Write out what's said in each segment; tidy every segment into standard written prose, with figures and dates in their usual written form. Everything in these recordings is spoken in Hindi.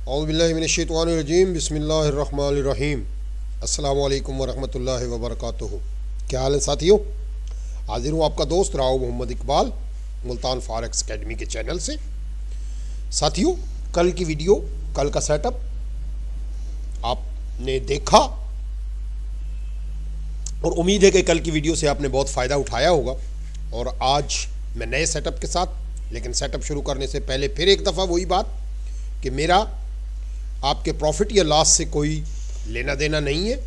औज़ुबिल्लाहिमिनश्शैतानिर्रजीम बिस्मिल्लाहिर्रहमानिर्रहीम। अस्सलामु अलैकुम वरहमतुल्लाहि वबरकातुहू। क्या हाल है साथियों? हाजिर हूँ आपका दोस्त राव मोहम्मद इकबाल मुल्तान फॉरेक्स एकेडमी के चैनल से। साथियों, कल की वीडियो, कल का सेटअप आपने देखा और उम्मीद है कि कल की वीडियो से आपने बहुत फ़ायदा उठाया होगा। और आज मैं नए सेटअप के साथ, लेकिन सेटअप शुरू करने से पहले फिर एक दफ़ा वही बात कि मेरा आपके प्रॉफिट या लॉस से कोई लेना देना नहीं है।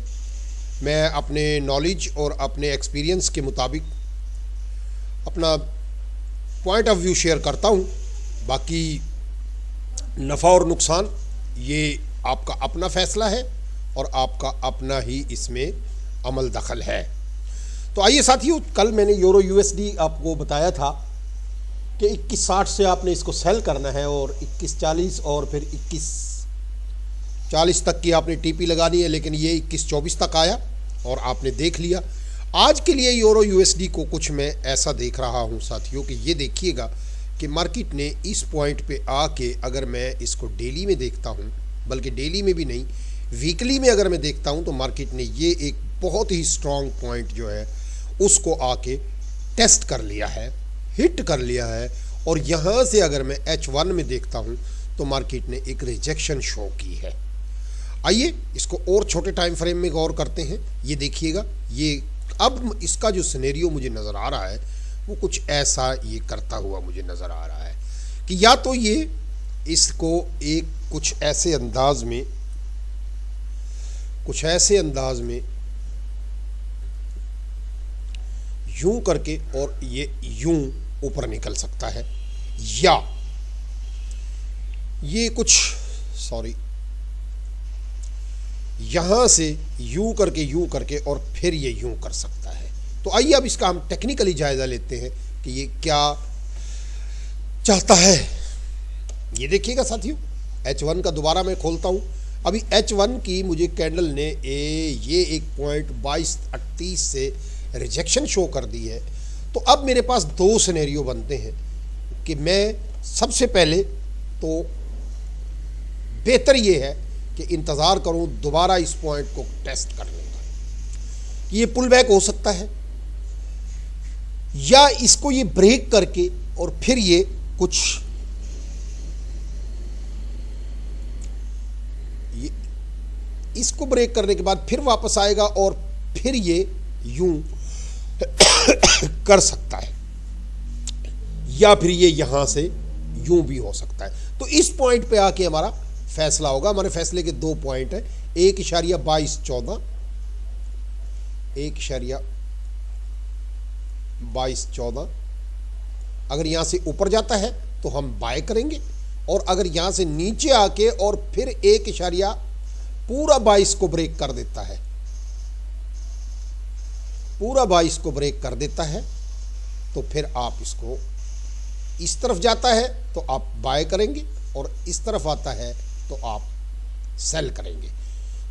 मैं अपने नॉलेज और अपने एक्सपीरियंस के मुताबिक अपना पॉइंट ऑफ व्यू शेयर करता हूँ। बाकी नफ़ा और नुकसान ये आपका अपना फ़ैसला है और आपका अपना ही इसमें अमल दखल है। तो आइए साथियों, कल मैंने यूरो यूएसडी आपको बताया था कि 21.60 से आपने इसको सेल करना है और 21.40 और फिर 21.40 तक की आपने टीपी लगानी है, लेकिन ये 21.24 तक आया और आपने देख लिया। आज के लिए यूरो यूएसडी को कुछ मैं ऐसा देख रहा हूँ साथियों कि ये देखिएगा कि मार्केट ने इस पॉइंट पे आके, अगर मैं इसको डेली में देखता हूँ, बल्कि डेली में भी नहीं, वीकली में अगर मैं देखता हूँ, तो मार्केट ने ये एक बहुत ही स्ट्रॉन्ग पॉइंट जो है उसको आके टेस्ट कर लिया है, हिट कर लिया है। और यहाँ से अगर मैं H1 में देखता हूँ तो मार्केट ने एक रिजेक्शन शो की है। आइए इसको और छोटे टाइम फ्रेम में गौर करते हैं। ये देखिएगा, ये अब इसका जो सिनेरियो मुझे नज़र आ रहा है वो कुछ ऐसा ये करता हुआ मुझे नज़र आ रहा है कि या तो ये इसको एक कुछ ऐसे अंदाज में यूं करके और ये यूं ऊपर निकल सकता है, या ये कुछ यहां से यूं करके और फिर ये यूं कर सकता है। तो आइए अब इसका हम टेक्निकली जायजा लेते हैं कि ये क्या चाहता है। ये देखिएगा साथियों, H1 का दोबारा मैं खोलता हूं। अभी H1 की मुझे कैंडल ने ये एक पॉइंट 22.38 से रिजेक्शन शो कर दी है। तो अब मेरे पास दो सिनेरियो बनते हैं कि मैं सबसे पहले तो बेहतर ये है कि इंतज़ार करूं दोबारा इस पॉइंट को टेस्ट करने का। ये पुल बैक हो सकता है या इसको ये ब्रेक करके और फिर ये कुछ इसको ब्रेक करने के बाद फिर वापस आएगा और फिर ये यूं कर सकता है, या फिर ये यहां से यूं भी हो सकता है। तो इस पॉइंट पे आके हमारा फैसला होगा। हमारे फैसले के दो पॉइंट है, 1.2214, 1.2214। अगर यहां से ऊपर जाता है तो हम बाय करेंगे, और अगर यहां से नीचे आके और फिर पूरा 22 को ब्रेक कर देता है, पूरा 22 को ब्रेक कर देता है, तो फिर आप इसको इस तरफ जाता है तो आप बाय करेंगे और इस तरफ आता है तो आप सेल करेंगे।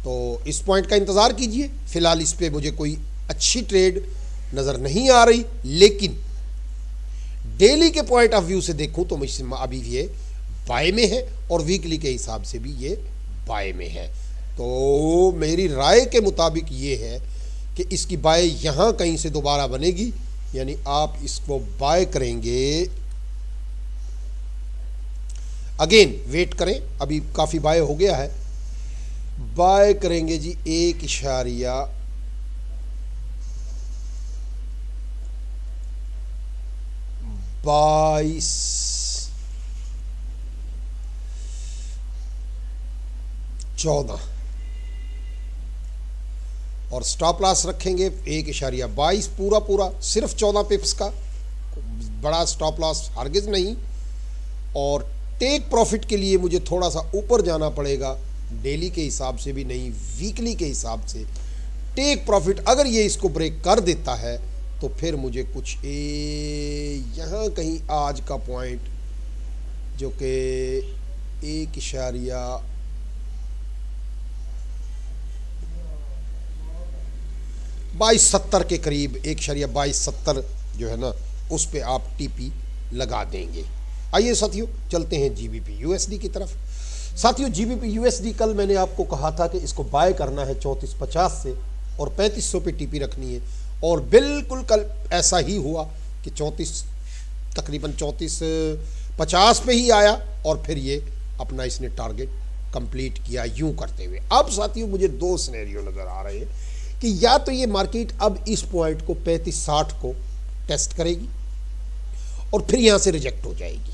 तो इस पॉइंट का इंतज़ार कीजिए। फिलहाल इस पे मुझे कोई अच्छी ट्रेड नज़र नहीं आ रही, लेकिन डेली के पॉइंट ऑफ व्यू से देखूं तो अभी ये बाय में है और वीकली के हिसाब से भी ये बाय में है। तो मेरी राय के मुताबिक ये है कि इसकी बाय यहाँ कहीं से दोबारा बनेगी, यानी आप इसको बाय करेंगे। अगेन वेट करें, अभी काफ़ी बाय हो गया है। बाय करेंगे जी 1.2214 और स्टॉप लॉस रखेंगे 1.22 पूरा सिर्फ 14 पिप्स का, बड़ा स्टॉप लॉस हरगिज़ नहीं। और टेक प्रॉफिट के लिए मुझे थोड़ा सा ऊपर जाना पड़ेगा, डेली के हिसाब से भी नहीं, वीकली के हिसाब से। टेक प्रॉफिट अगर ये इसको ब्रेक कर देता है तो फिर मुझे कुछ यहाँ कहीं आज का पॉइंट जो कि 1.2270 के करीब, 1.2270 जो है ना, उस पे आप टीपी लगा देंगे। आइए साथियों, चलते हैं जीबीपी यूएसडी की तरफ। साथियों जीबीपी यूएसडी कल मैंने आपको कहा था कि इसको बाय करना है 3450 से और 3500 पे टीपी रखनी है, और बिल्कुल कल ऐसा ही हुआ कि तकरीबन 3450 पे ही आया और फिर ये अपना इसने टारगेट कंप्लीट किया यूं करते हुए। अब साथियों मुझे दो सिनेरियो नज़र आ रहे हैं कि या तो ये मार्केट अब इस पॉइंट को 3560 को टेस्ट करेगी और फिर यहां से रिजेक्ट हो जाएगी।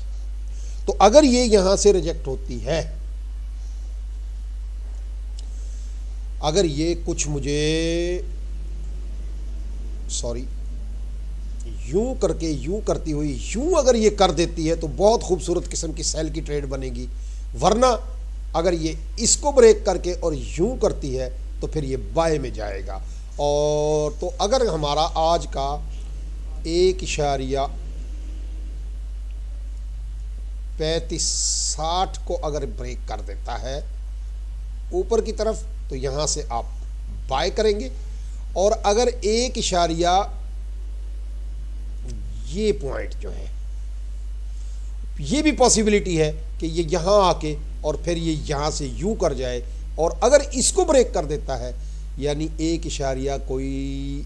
तो अगर ये यहां से रिजेक्ट होती है, अगर ये कुछ मुझे यूं करके यूं करती हुई यूं अगर ये कर देती है तो बहुत खूबसूरत किस्म की सेल की ट्रेड बनेगी। वरना अगर ये इसको ब्रेक करके और यूं करती है तो फिर ये बाय में जाएगा। और तो अगर हमारा आज का 1.3560 को अगर ब्रेक कर देता है ऊपर की तरफ तो यहां से आप बाय करेंगे, और अगर ये पॉइंट जो है ये भी पॉसिबिलिटी है कि ये यहां आके और फिर ये यहां से यूं कर जाए, और अगर इसको ब्रेक कर देता है यानी 1 कोई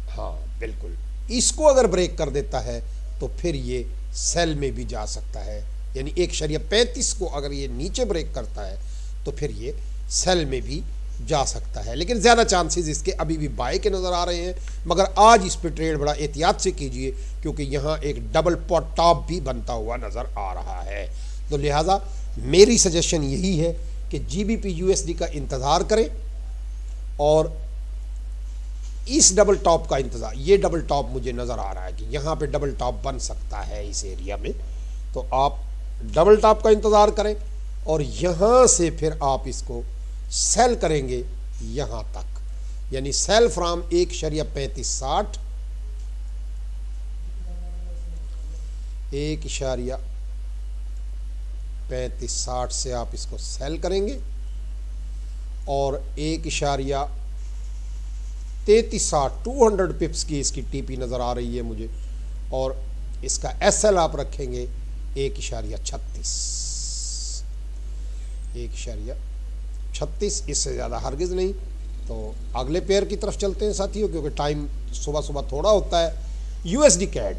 हाँ बिल्कुल इसको अगर ब्रेक कर देता है तो फिर ये सेल में भी जा सकता है। यानी 1.35 को अगर ये नीचे ब्रेक करता है तो फिर ये सेल में भी जा सकता है, लेकिन ज़्यादा चांसेस इसके अभी भी बाय के नज़र आ रहे हैं। मगर आज इस पे ट्रेड बड़ा एहतियात से कीजिए क्योंकि यहाँ एक डबल पॉट टॉप भी बनता हुआ नज़र आ रहा है। तो लिहाजा मेरी सजेशन यही है कि जीबीपी यूएसडी का इंतज़ार करें और इस डबल टॉप का इंतज़ार। ये डबल टॉप मुझे नज़र आ रहा है कि यहाँ पे डबल टॉप बन सकता है इस एरिया में, तो आप डबल टॉप का इंतज़ार करें और यहाँ से फिर आप इसको सेल करेंगे यहाँ तक, यानी सेल फ्रॉम 1.3560 1.3560 से आप इसको सेल करेंगे और 1.3360 200 पिप्स की इसकी टीपी नज़र आ रही है मुझे, और इसका एसएल आप रखेंगे 1.36, इससे ज़्यादा हरगिज़ नहीं। तो अगले पेयर की तरफ चलते हैं साथियों क्योंकि टाइम सुबह सुबह थोड़ा होता है। यूएसडी कैड,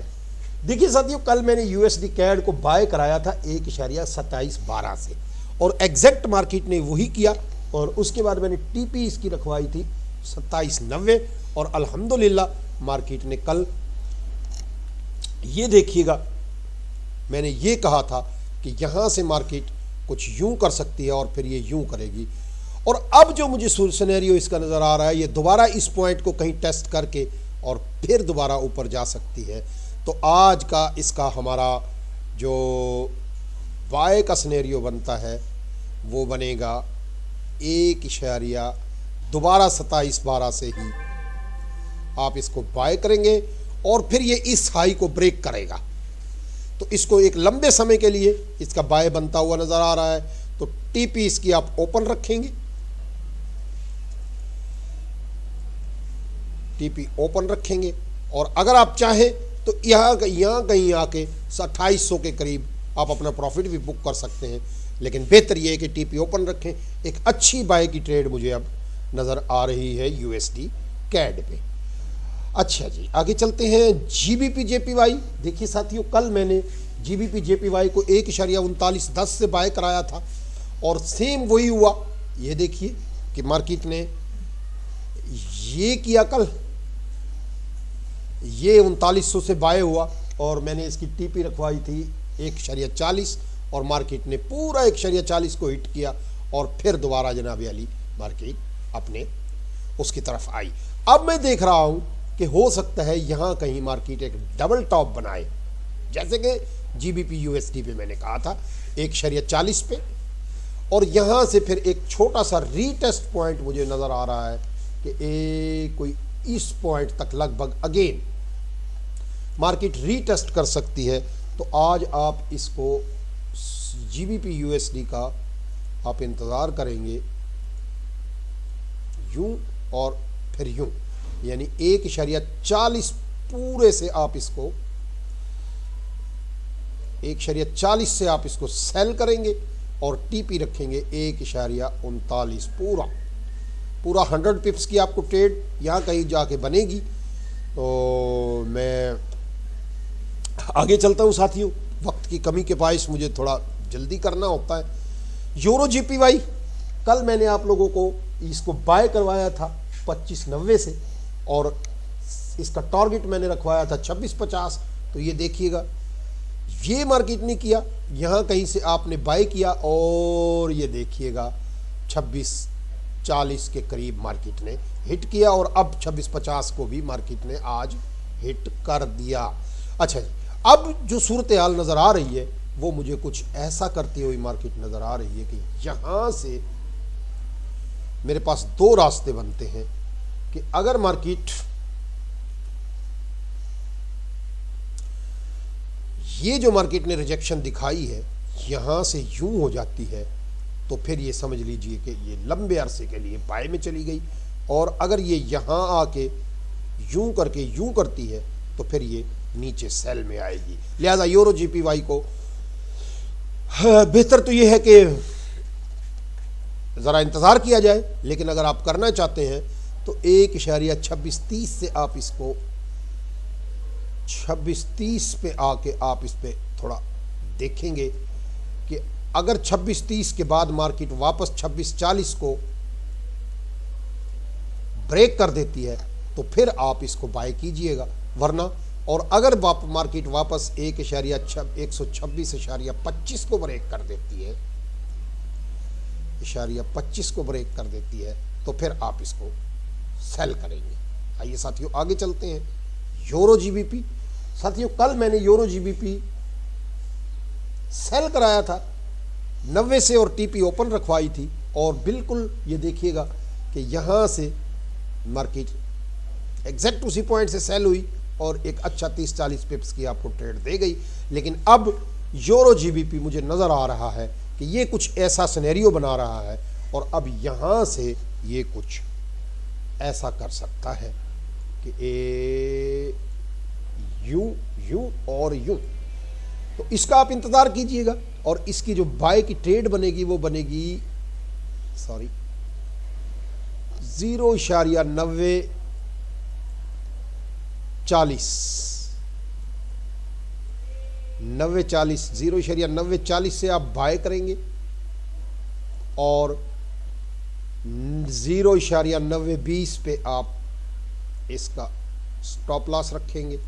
देखिए साथियों कल मैंने यूएसडी कैड को बाय कराया था 1.2712 से और एग्जैक्ट मार्केट ने वही किया, और उसके बाद मैंने टीपी इसकी रखवाई थी 2790 और अल्हम्दुलिल्लाह मार्केट ने कल, ये देखिएगा मैंने ये कहा था कि यहाँ से मार्केट कुछ यूं कर सकती है और फिर ये यूं करेगी, और अब जो मुझे सिनेरियो इसका नज़र आ रहा है ये दोबारा इस पॉइंट को कहीं टेस्ट करके और फिर दोबारा ऊपर जा सकती है। तो आज का इसका हमारा जो बाय का सिनेरियो बनता है वो बनेगा 1.2712 से ही आप इसको बाय करेंगे और फिर ये इस हाई को ब्रेक करेगा, तो इसको एक लंबे समय के लिए इसका बाय बनता हुआ नज़र आ रहा है। तो टीपी इसकी आप ओपन रखेंगे, टीपी ओपन रखेंगे, और अगर आप चाहें तो यहाँ कहीं आके 2800 के करीब आप अपना प्रॉफिट भी बुक कर सकते हैं, लेकिन बेहतर ये है कि टीपी ओपन रखें। एक अच्छी बाय की ट्रेड मुझे अब नज़र आ रही है यूएसडी कैड पे। अच्छा जी आगे चलते हैं जीबीपी जेपीवाई। देखिए साथियों कल मैंने जीबीपी जेपीवाई को 1.3910 से बाय कराया था और सेम वही हुआ। ये देखिए कि मार्केट ने ये किया, कल ये 3900 से बाय हुआ और मैंने इसकी टीपी रखवाई थी 1.40 और मार्केट ने पूरा 1.40 को हिट किया और फिर दोबारा जनाब अली मार्केट अपने उसकी तरफ आई। अब मैं देख रहा हूँ कि हो सकता है यहाँ कहीं मार्केट एक डबल टॉप बनाए, जैसे कि जीबीपी यूएसडी पे मैंने कहा था 1.40 पे, और यहाँ से फिर एक छोटा सा रीटेस्ट पॉइंट मुझे नज़र आ रहा है कि कोई इस पॉइंट तक लगभग अगेन मार्केट रीटेस्ट कर सकती है। तो आज आप इसको जीबीपी यूएसडी का आप इंतज़ार करेंगे यूं और फिर यूं, यानी 1.40 पूरे से आप इसको 1.40 से आप इसको सेल करेंगे और टीपी रखेंगे 1.39। पूरा 100 पिप्स की आपको ट्रेड यहाँ कहीं जाके बनेगी। तो मैं आगे चलता हूँ साथियों, वक्त की कमी के बायस मुझे थोड़ा जल्दी करना होता है। यूरो जीपीवाई कल मैंने आप लोगों को इसको बाय करवाया था 25.90 से और इसका टारगेट मैंने रखवाया था 26.50। तो ये देखिएगा ये मार्केट ने किया, यहाँ कहीं से आपने बाय किया और ये देखिएगा 26.40 के करीब मार्केट ने हिट किया और अब 26.50 को भी मार्केट ने आज हिट कर दिया। अच्छा जी, अब जो सूरत हाल नज़र आ रही है वो मुझे कुछ ऐसा करती हुई मार्केट नज़र आ रही है कि यहाँ से मेरे पास दो रास्ते बनते हैं कि अगर मार्केट ये जो मार्केट ने रिजेक्शन दिखाई है यहाँ से यूं हो जाती है तो फिर ये समझ लीजिए कि ये लंबे अरसे के लिए बाय में चली गई, और अगर ये यहाँ आके यूं करके यूं करती है तो फिर ये नीचे सेल में आएगी। लिहाजा यूरो जीपीवाई को बेहतर तो ये है कि ज़रा इंतज़ार किया जाए, लेकिन अगर आप करना चाहते हैं तो 1.2630 से आप इसको 26.30 पे आके आप इस पे थोड़ा देखेंगे कि अगर 26.30 के बाद मार्केट वापस 26.40 को ब्रेक कर देती है तो फिर आप इसको बाय कीजिएगा, वरना और अगर मार्केट वापस 126.25 को ब्रेक कर देती है 25 को ब्रेक कर देती है तो फिर आप इसको सेल करेंगे। आइए साथियों आगे चलते हैं। यूरो जीबीपी साथियों, कल मैंने यूरो जीबीपी सेल कराया था 90 से और टीपी ओपन रखवाई थी और बिल्कुल ये देखिएगा कि यहाँ से मार्केट एग्जैक्ट उसी पॉइंट से सेल हुई और एक अच्छा 30-40 पिप्स की आपको ट्रेड दे गई। लेकिन अब यूरो जीबीपी मुझे नज़र आ रहा है कि ये कुछ ऐसा सिनेरियो बना रहा है और अब यहाँ से ये कुछ ऐसा कर सकता है कि यूं और यूं। तो इसका आप इंतज़ार कीजिएगा और इसकी जो बाय की ट्रेड बनेगी वो बनेगी 0.9040 0.9040 से आप बाय करेंगे और 0.9020 पे आप इसका स्टॉप लॉस रखेंगे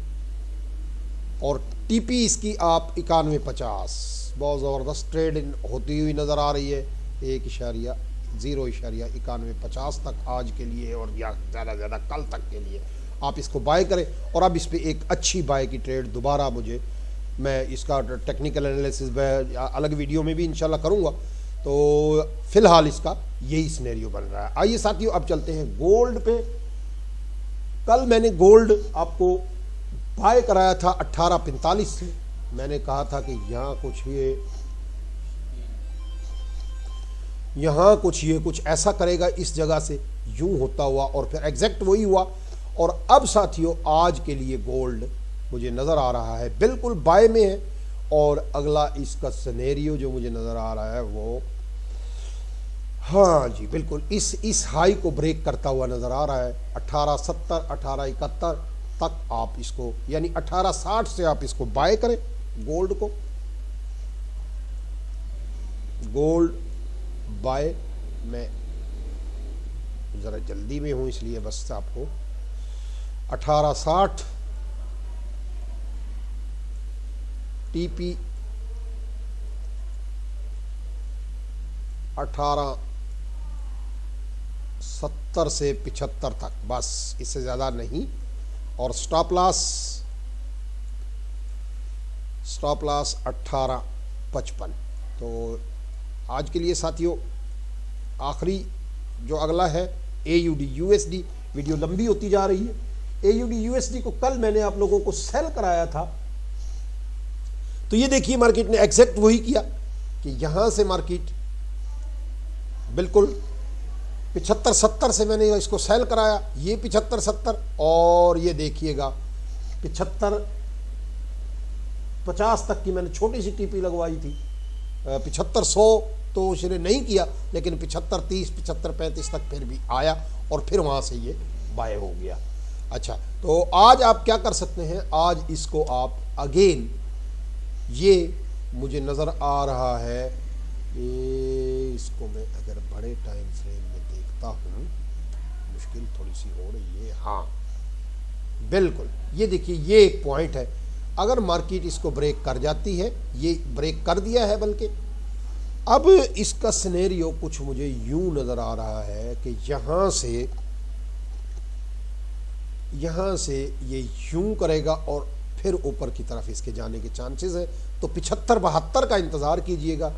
और टीपी इसकी आप 91.50 बहुत ज़बरदस्त ट्रेड होती हुई नज़र आ रही है 0.9150 तक आज के लिए और या ज़्यादा कल तक के लिए आप इसको बाय करें। और अब इस पे एक अच्छी बाय की ट्रेड दोबारा मैं इसका टेक्निकल एनालिसिस अलग वीडियो में भी इंशाल्लाह करूँगा। तो फिलहाल इसका यही सिनेरियो बन रहा है। आइए साथियों अब चलते हैं गोल्ड पे। कल मैंने गोल्ड आपको बाय कराया था 1845 से। मैंने कहा था कि यहाँ कुछ ऐसा करेगा इस जगह से यूं होता हुआ और फिर एग्जैक्ट वही हुआ। और अब साथियों आज के लिए गोल्ड मुझे नज़र आ रहा है बिल्कुल बाय में है और अगला इसका सिनेरियो जो मुझे नज़र आ रहा है वो हाँ जी बिल्कुल इस हाई को ब्रेक करता हुआ नज़र आ रहा है 1870 1871 तक आप इसको यानी 1860 से आप इसको बाय करें गोल्ड को। गोल्ड बाय मैं ज़रा जल्दी में हूँ इसलिए बस आपको 1860 टीपी 1870 से 75 तक बस, इससे ज़्यादा नहीं। और स्टॉप लॉस 1855। तो आज के लिए साथियों आखिरी जो अगला है AUD USD। वीडियो लंबी होती जा रही है। AUD USD को कल मैंने आप लोगों को सेल कराया था तो ये देखिए मार्केट ने एग्जैक्ट वही किया कि यहां से मार्केट बिल्कुल 75-70 से मैंने इसको सेल कराया, ये 75-70 और ये देखिएगा 75 50 तक की मैंने छोटी सी टीपी लगवाई थी, 7500 तो उसने नहीं किया, लेकिन 75 30 75 35 तक फिर भी आया और फिर वहाँ से ये बाय हो गया। अच्छा, तो आज आप क्या कर सकते हैं, आज इसको आप अगेन, ये मुझे नज़र आ रहा है कि इसको मैं अगर बड़े टाइम फ्रेम में देखता हूँ, मुश्किल थोड़ी सी हो रही है। हाँ बिल्कुल, ये देखिए ये एक पॉइंट है, अगर मार्केट इसको ब्रेक कर जाती है, ये ब्रेक कर दिया है बल्कि, अब इसका सिनेरियो कुछ मुझे यूं नज़र आ रहा है कि यहाँ से ये यूं करेगा और फिर ऊपर की तरफ इसके जाने के चांसेस है। तो 75-72 का इंतज़ार कीजिएगा,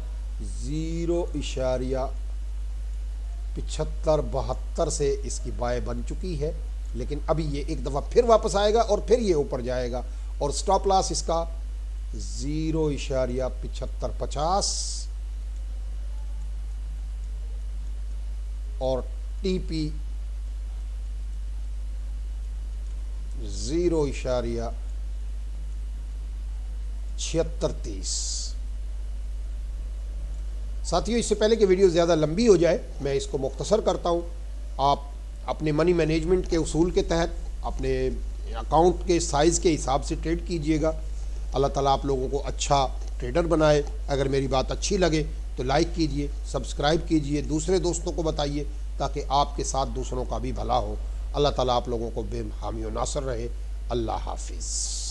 0.75-72 से इसकी बाय बन चुकी है, लेकिन अभी ये एक दफ़ा फिर वापस आएगा और फिर ये ऊपर जाएगा और स्टॉप लॉस इसका 0.7550 और टीपी 0.7630। साथियों, इससे पहले कि वीडियो ज़्यादा लंबी हो जाए, मैं इसको मुख्तसर करता हूँ। आप अपने मनी मैनेजमेंट के उसूल के तहत अपने अकाउंट के साइज़ के हिसाब से ट्रेड कीजिएगा। अल्लाह ताला आप लोगों को अच्छा ट्रेडर बनाए। अगर मेरी बात अच्छी लगे तो लाइक कीजिए, सब्सक्राइब कीजिए, दूसरे दोस्तों को बताइए ताकि आपके साथ दूसरों का भी भला हो। अल्लाह ताला आप लोगों को बेहामी व नासर रहे। अल्लाह हाफिज़।